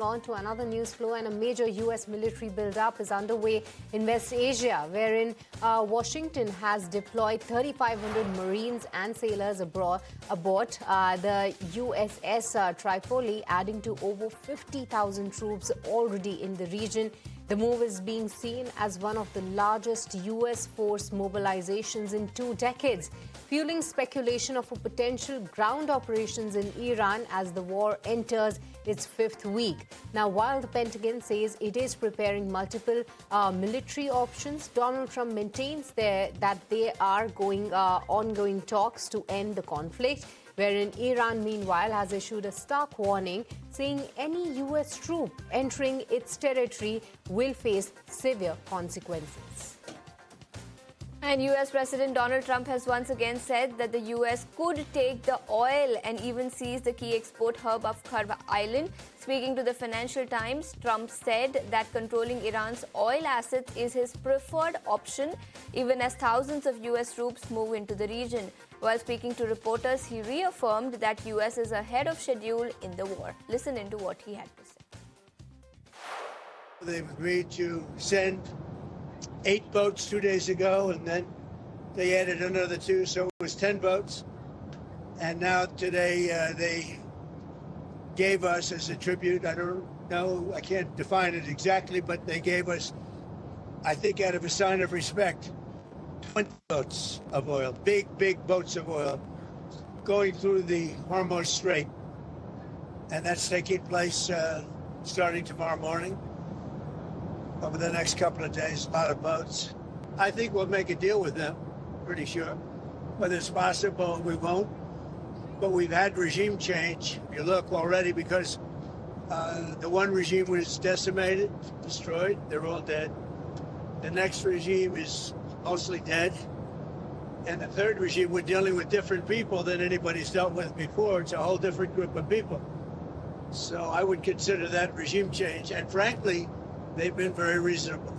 On to another news flow, and a major U.S. military buildup is underway in West Asia, wherein Washington has deployed 3,500 Marines and sailors aboard the USS Tripoli, adding to over 50,000 troops already in the region. The move is being seen as one of the largest U.S. force mobilizations in 2 decades, fueling speculation of a potential ground operations in Iran as the war enters its 5th week. Now, while the Pentagon says it is preparing multiple military options, Donald Trump maintains that they are ongoing talks to end the conflict, wherein Iran, meanwhile, has issued a stark warning saying any U.S. troop entering its territory will face severe consequences. And U.S. President Donald Trump has once again said that the U.S. could take the oil and even seize the key export hub of Kharb Island. Speaking to the Financial Times, Trump said that controlling Iran's oil assets is his preferred option, even as thousands of U.S. troops move into the region. While speaking to reporters, he reaffirmed that U.S. is ahead of schedule in the war. Listen into what he had to say. They've agreed to send 8 boats 2 days ago, and then they added another 2, so it was 10 boats. And now today they gave us as a tribute, I don't know, I can't define it exactly, but they gave us, I think out of a sign of respect, 20 boats of oil, big boats of oil, going through the Hormuz Strait. And that's taking place starting tomorrow morning. Over the next couple of days, a lot of boats. I think we'll make a deal with them, pretty sure. Whether it's possible, we won't. But we've had regime change, if you look already, because the one regime was decimated, destroyed, they're all dead. The next regime is mostly dead. And the third regime, we're dealing with different people than anybody's dealt with before. It's a whole different group of people. So I would consider that regime change. And frankly, they've been very reasonable.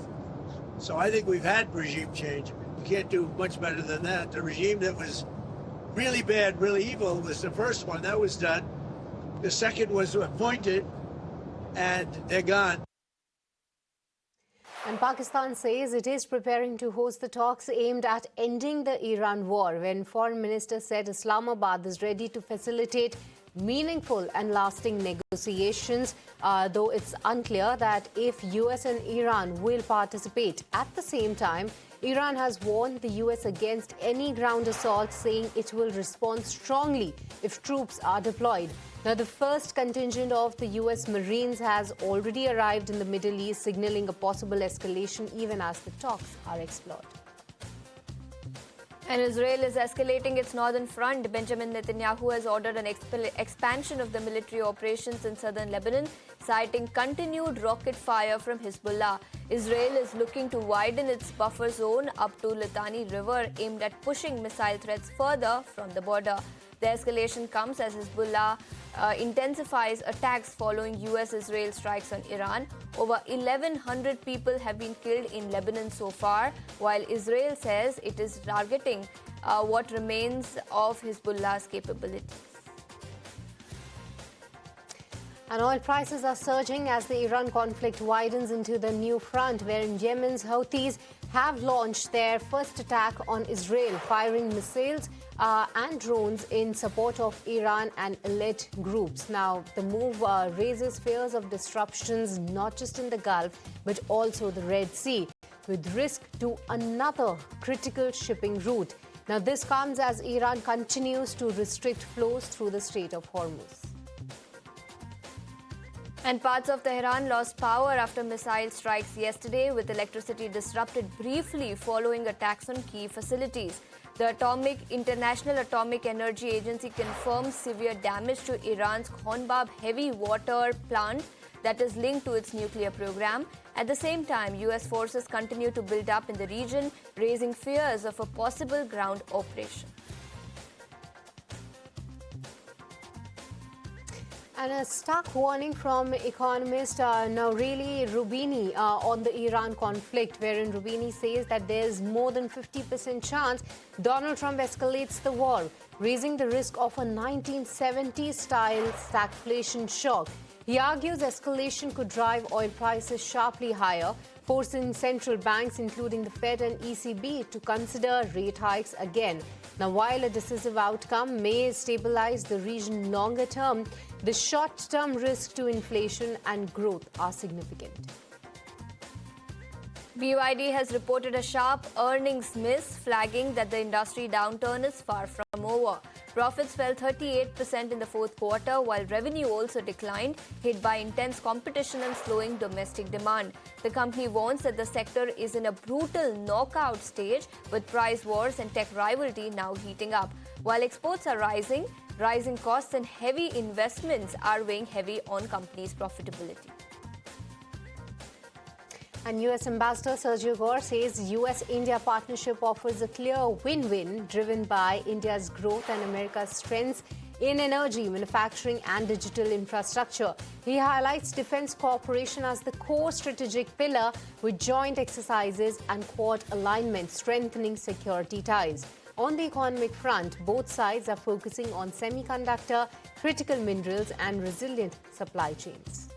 So I think we've had regime change. We can't do much better than that. The regime that was really bad, really evil was the first one. That was done. The second was appointed, and they're gone. And Pakistan says it is preparing to host the talks aimed at ending the Iran war, when Foreign Minister said Islamabad is ready to facilitate meaningful and lasting negotiations, though it's unclear that if US and Iran will participate. At the same time, Iran has warned the US against any ground assault, saying it will respond strongly if troops are deployed. Now, the first contingent of the US Marines has already arrived in the Middle East, signaling a possible escalation even as the talks are explored. And Israel is escalating its northern front. Benjamin Netanyahu has ordered an expansion of the military operations in southern Lebanon, citing continued rocket fire from Hezbollah. Israel is looking to widen its buffer zone up to Litani River, aimed at pushing missile threats further from the border. The escalation comes as Hezbollah intensifies attacks following US-Israel strikes on Iran. Over 1,100 people have been killed in Lebanon so far, while Israel says it is targeting what remains of Hezbollah's capabilities. And oil prices are surging as the Iran conflict widens into the new front, wherein Yemen's Houthis have launched their first attack on Israel, firing missiles and drones in support of Iran and elite groups. Now, the move raises fears of disruptions not just in the Gulf, but also the Red Sea, with risk to another critical shipping route. Now, this comes as Iran continues to restrict flows through the Strait of Hormuz. And parts of Tehran lost power after missile strikes yesterday, with electricity disrupted briefly following attacks on key facilities. The International Atomic Energy Agency confirms severe damage to Iran's Khanbab heavy water plant that is linked to its nuclear program. At the same time, US forces continue to build up in the region, raising fears of a possible ground operation. And a stark warning from economist Noureli Roubini on the Iran conflict, wherein Roubini says that there's more than 50% chance Donald Trump escalates the war, raising the risk of a 1970s-style stagflation shock. He argues escalation could drive oil prices sharply higher, forcing central banks, including the Fed and ECB, to consider rate hikes again. Now, while a decisive outcome may stabilize the region longer term, the short-term risks to inflation and growth are significant. BYD has reported a sharp earnings miss, flagging that the industry downturn is far from over. Profits fell 38% in the fourth quarter, while revenue also declined, hit by intense competition and slowing domestic demand. The company warns that the sector is in a brutal knockout stage, with price wars and tech rivalry now heating up. While exports are rising costs and heavy investments are weighing heavy on companies' profitability. And US Ambassador Sergio Gore says US-India partnership offers a clear win-win driven by India's growth and America's strengths in energy, manufacturing and digital infrastructure. He highlights defense cooperation as the core strategic pillar, with joint exercises and Quad alignment strengthening security ties. On the economic front, both sides are focusing on semiconductor, critical minerals and resilient supply chains.